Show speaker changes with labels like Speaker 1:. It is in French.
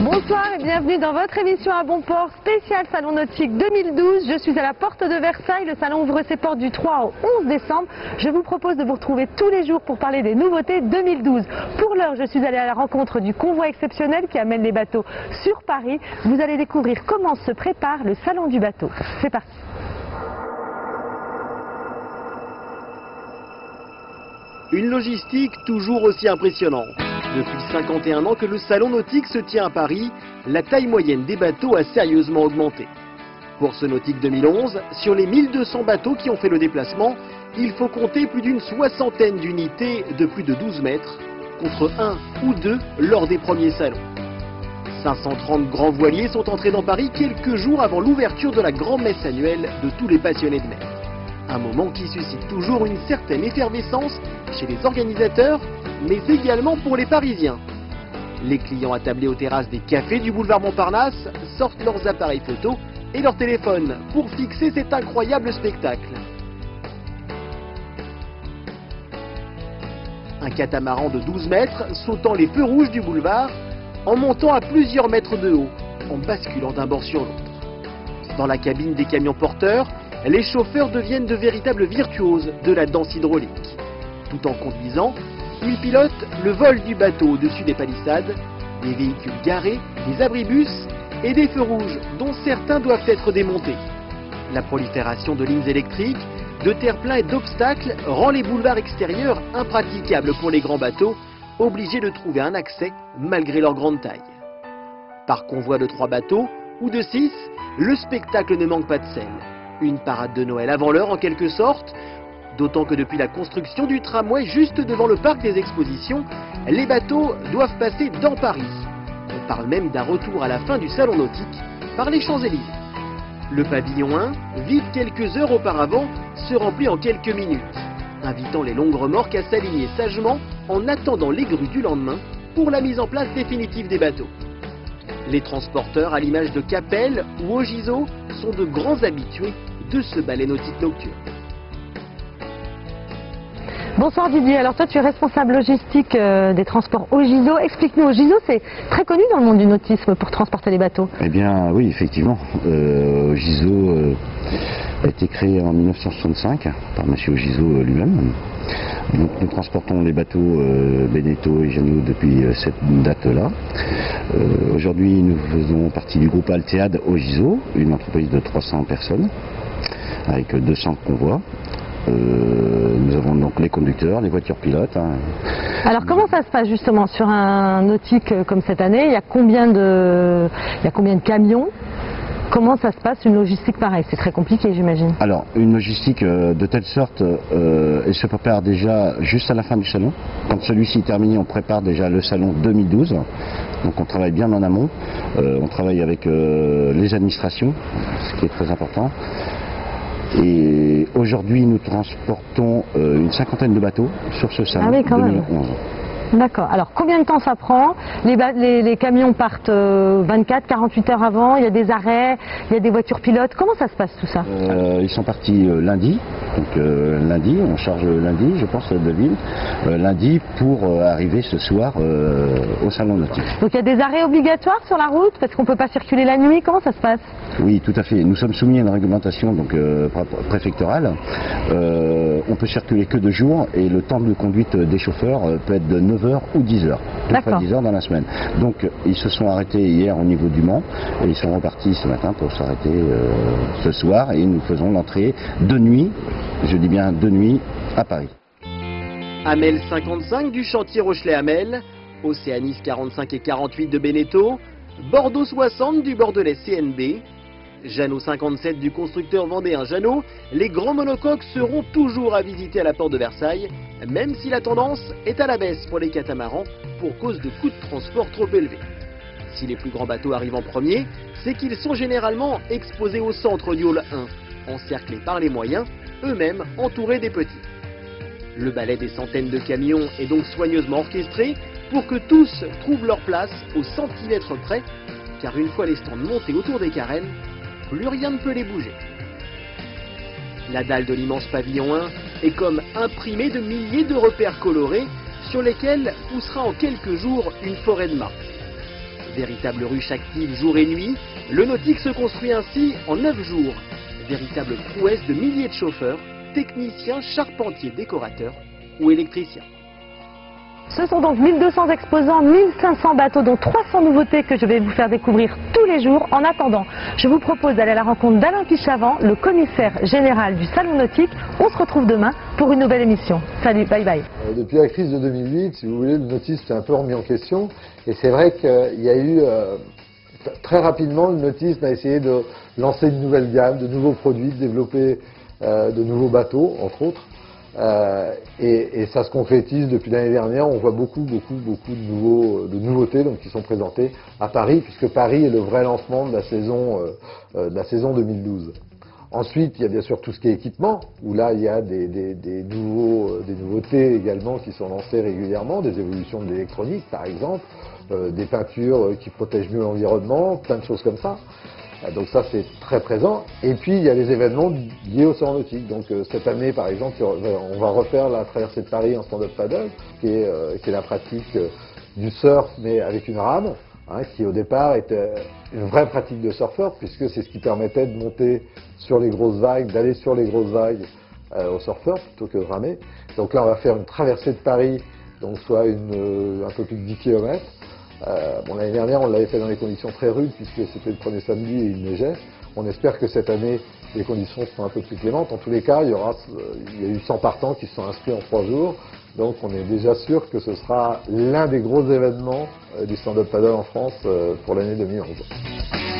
Speaker 1: Bonsoir et bienvenue dans votre émission à bon port spécial Salon Nautique 2012. Je suis à la porte de Versailles. Le salon ouvre ses portes du 3 au 11 décembre. Je vous propose de vous retrouver tous les jours pour parler des nouveautés 2012. Pour l'heure, je suis allée à la rencontre du convoi exceptionnel qui amène les bateaux sur Paris. Vous allez découvrir comment se prépare le salon du bateau. C'est parti.
Speaker 2: Une logistique toujours aussi impressionnante. Depuis 51 ans que le salon nautique se tient à Paris, la taille moyenne des bateaux a sérieusement augmenté. Pour ce Nautique 2011, sur les 1200 bateaux qui ont fait le déplacement, il faut compter plus d'une soixantaine d'unités de plus de 12 mètres, contre 1 ou 2 lors des premiers salons. 530 grands voiliers sont entrés dans Paris quelques jours avant l'ouverture de la grand-messe annuelle de tous les passionnés de mer. Un moment qui suscite toujours une certaine effervescence chez les organisateurs, mais également pour les Parisiens. Les clients attablés aux terrasses des cafés du boulevard Montparnasse sortent leurs appareils photo et leurs téléphones pour fixer cet incroyable spectacle. Un catamaran de 12 mètres sautant les feux rouges du boulevard en montant à plusieurs mètres de haut, en basculant d'un bord sur l'autre. Dans la cabine des camions porteurs, les chauffeurs deviennent de véritables virtuoses de la danse hydraulique. Tout en conduisant, ils pilotent le vol du bateau au-dessus des palissades, des véhicules garés, des abribus et des feux rouges dont certains doivent être démontés. La prolifération de lignes électriques, de terre-plein et d'obstacles rend les boulevards extérieurs impraticables pour les grands bateaux, obligés de trouver un accès malgré leur grande taille. Par convoi de 3 bateaux ou de 6, le spectacle ne manque pas de sel. Une parade de Noël avant l'heure en quelque sorte, d'autant que depuis la construction du tramway juste devant le parc des expositions, les bateaux doivent passer dans Paris. On parle même d'un retour à la fin du salon nautique par les Champs-Élysées. Le pavillon 1, vide quelques heures auparavant, se remplit en quelques minutes, invitant les longues remorques à s'aligner sagement en attendant les grues du lendemain pour la mise en place définitive des bateaux. Les transporteurs, à l'image de Capel ou Ogiso, sont de grands habitués de ce ballet nautique nocturne.
Speaker 1: Bonsoir Didier, alors toi tu es responsable logistique des transports Ogiso. Explique-nous, Ogiso c'est très connu dans le monde du nautisme pour transporter les bateaux.
Speaker 3: Eh bien oui, effectivement, Ogiso a été créé en 1965 par M. Ogiso lui-même. Donc, nous transportons les bateaux Beneteau et Janot depuis cette date-là. Aujourd'hui, nous faisons partie du groupe Altead Ogiso, une entreprise de 300 personnes, avec 200 convois. Nous avons donc les conducteurs, les voitures pilotes.
Speaker 1: Alors comment ça se passe justement sur un nautique comme cette année? Il y a combien de camions? Comment ça se passe une logistique pareille? C'est très compliqué j'imagine.
Speaker 3: Alors une logistique de telle sorte, elle se prépare déjà juste à la fin du salon. Quand celui-ci est terminé, on prépare déjà le salon 2012. Donc on travaille bien en amont. On travaille avec les administrations, ce qui est très important. Et aujourd'hui, nous transportons une cinquantaine de bateaux sur ce salon 2011.
Speaker 1: D'accord. Alors, combien de temps ça prend? Les camions partent 24, 48 heures avant, il y a des arrêts, il y a des voitures pilotes. Comment ça se passe tout ça?
Speaker 3: Ils sont partis lundi. Donc lundi, on charge lundi, je pense, de ville. Lundi pour arriver ce soir au salon nautique.
Speaker 1: Donc il y a des arrêts obligatoires sur la route parce qu'on ne peut pas circuler la nuit. Comment ça se passe?
Speaker 3: Oui, tout à fait. Nous sommes soumis à une réglementation donc, préfectorale. On peut circuler que de jour et le temps de conduite des chauffeurs peut être de 9h ou 10h. 10 heures dans la semaine. Donc ils se sont arrêtés hier au niveau du Mans et ils sont repartis ce matin pour s'arrêter ce soir et nous faisons l'entrée de nuit, je dis bien de nuit, à Paris.
Speaker 2: Amel 55 du chantier Rochelet-Amel, Océanis 45 et 48 de Beneteau, Bordeaux 60 du Bordelais CNB, Janot 57 du constructeur vendéen Janot, les grands monocoques seront toujours à visiter à la porte de Versailles, même si la tendance est à la baisse pour les catamarans pour cause de coûts de transport trop élevés. Si les plus grands bateaux arrivent en premier, c'est qu'ils sont généralement exposés au centre du hall 1, encerclés par les moyens, eux-mêmes entourés des petits. Le ballet des centaines de camions est donc soigneusement orchestré pour que tous trouvent leur place au centimètre près, car une fois les stands montés autour des carènes, plus rien ne peut les bouger. La dalle de l'immense pavillon 1 est comme imprimée de milliers de repères colorés sur lesquels poussera en quelques jours une forêt de mâts. Véritable ruche active jour et nuit, le nautique se construit ainsi en 9 jours. Véritable prouesse de milliers de chauffeurs, techniciens, charpentiers, décorateurs ou électriciens.
Speaker 1: Ce sont donc 1200 exposants, 1500 bateaux, dont 300 nouveautés que je vais vous faire découvrir tous les jours. En attendant, je vous propose d'aller à la rencontre d'Alain Pichavant, le commissaire général du Salon Nautique. On se retrouve demain pour une nouvelle émission. Salut, bye bye.
Speaker 4: Depuis la crise de 2008, si vous voulez, le nautisme s'est un peu remis en question. Et c'est vrai qu'il y a eu, très rapidement, le nautisme a essayé de lancer une nouvelle gamme, de nouveaux produits, de développer de nouveaux bateaux, entre autres. Et ça se concrétise depuis l'année dernière. On voit beaucoup de nouveautés donc, qui sont présentées à Paris, puisque Paris est le vrai lancement de la saison 2012. Ensuite, il y a bien sûr tout ce qui est équipement, où là, il y a des nouveautés également qui sont lancées régulièrement, des évolutions de l'électronique, par exemple, des peintures qui protègent mieux l'environnement, plein de choses comme ça. Donc ça, c'est très présent. Et puis, il y a les événements liés au salon nautique. Donc cette année, par exemple, on va refaire la traversée de Paris en stand-up paddle, qui est la pratique du surf, mais avec une rame, hein, qui au départ était une vraie pratique de surfeur, puisque c'est ce qui permettait de monter sur les grosses vagues, d'aller sur les grosses vagues au surfeur, plutôt que de ramer. Donc là, on va faire une traversée de Paris, donc soit un peu plus de 10 km. L'année dernière, on l'avait fait dans des conditions très rudes puisque c'était le premier samedi et il neigeait. On espère que cette année, les conditions seront un peu plus clémentes. En tous les cas, il y a eu 100 partants qui se sont inscrits en 3 jours. Donc on est déjà sûr que ce sera l'un des gros événements du stand-up paddle en France pour l'année 2011.